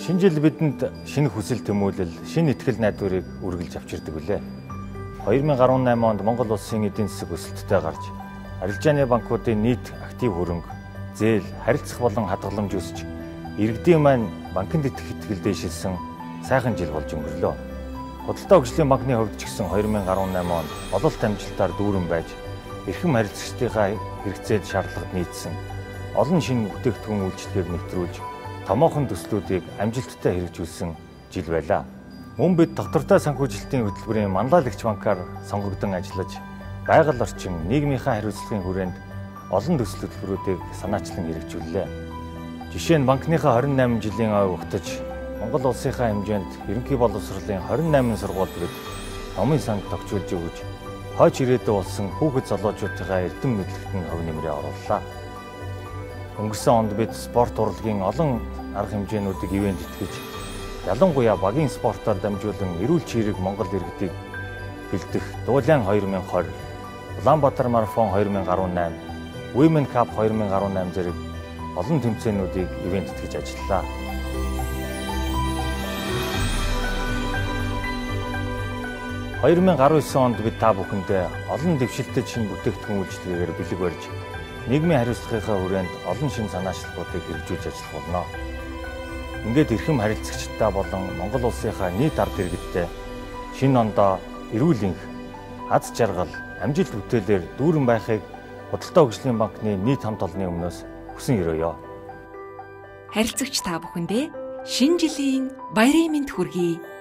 Шинэ жил бидэнд шинэ хүсэл тэмүүлэл, шинэ итгэл найдварыг үргэлж авчирдаг билээ. 2018 онд Монгол улсын эдийн засаг өсөлттэй гарч, арилжааны банкуудын нийт актив хөрөнгө, зээл, харилцах болон хадгаламж өсч, иргэдийн маань банкнд итгэх итгэл дэвшилсэн сайхан жил болж өнгөрлөө. Худалдаа хөгжлийн банкны хувьд ч гэсэн 2018 онд ололт амжилтаар дүүрэн байж, эрхэм харилцагчдынхаа хэрэгцээд шаардлагад нийцсэн олон шинэ бүтээгдэхүүн үйлчлэгийг нэвтрүүлж, томоохон төслүүдийг амжилттай хэрэгжүүлсэн жил байлаа. Мөн бид доктортой санхүүжилтийн хөтөлбөрийн манлайлагч банкаар сонгогдсон ажиллаж, байгаль орчин, нийгмийнхаа хариуцлагын хүрээнд олон төсөл хөтөлбөрүүдийг санаачлан хэрэгжүүллээ. Жишээ нь банкныхаа 28 жилийн ой угтаж, Монгол улсынхаа хэмжээнд ерөнхий боловсролын 28 сургуульд бид номын санд тогтжуулж өгч, хойч ирээдүй болсон хүүхэд залуучуудынхаа эрдэм мэдлэгтэн хөв нэмрээ орууллаа. Өнгөрсөн онд бид спорт урлагийн олон арга хэмжээнүүдийг ивент итгэж, ялангуяа багийн спортоор дамжуулан эрүүл чирэг Монгол иргэдийг бэлдэх Дуулайн 2020, Улаанбаатар марафон 2018, Women Cup 2018 зэрэг олон тэмцээнүүдийг ивент итгэж ажиллалаа. 2019 онд бид та бүхэндээ олон дэвшилтэд шинэ бүтээгдэхүүн үйлчлэгээр бэлэг барьж, нийгмийн хариуцлагынхаа хүрээнд олон шинэ санаачлагуудыг хэрэгжүүлж ажиллах болно. Ингээд эрхэм харилцагчдаа болон Монгол улсынхаа нийт ард иргэдтэй шинэ ондоо эрүүл энх, аз жаргал, амжилт бүтээлээр дүүрэн байхыг Худалдаа хөгжлийн банкны нийт хамт олонны өмнөөс хүсэн өрөөё. Харилцагч та бүхэндээ шинэ жилийн баярын мэнд хүргэе.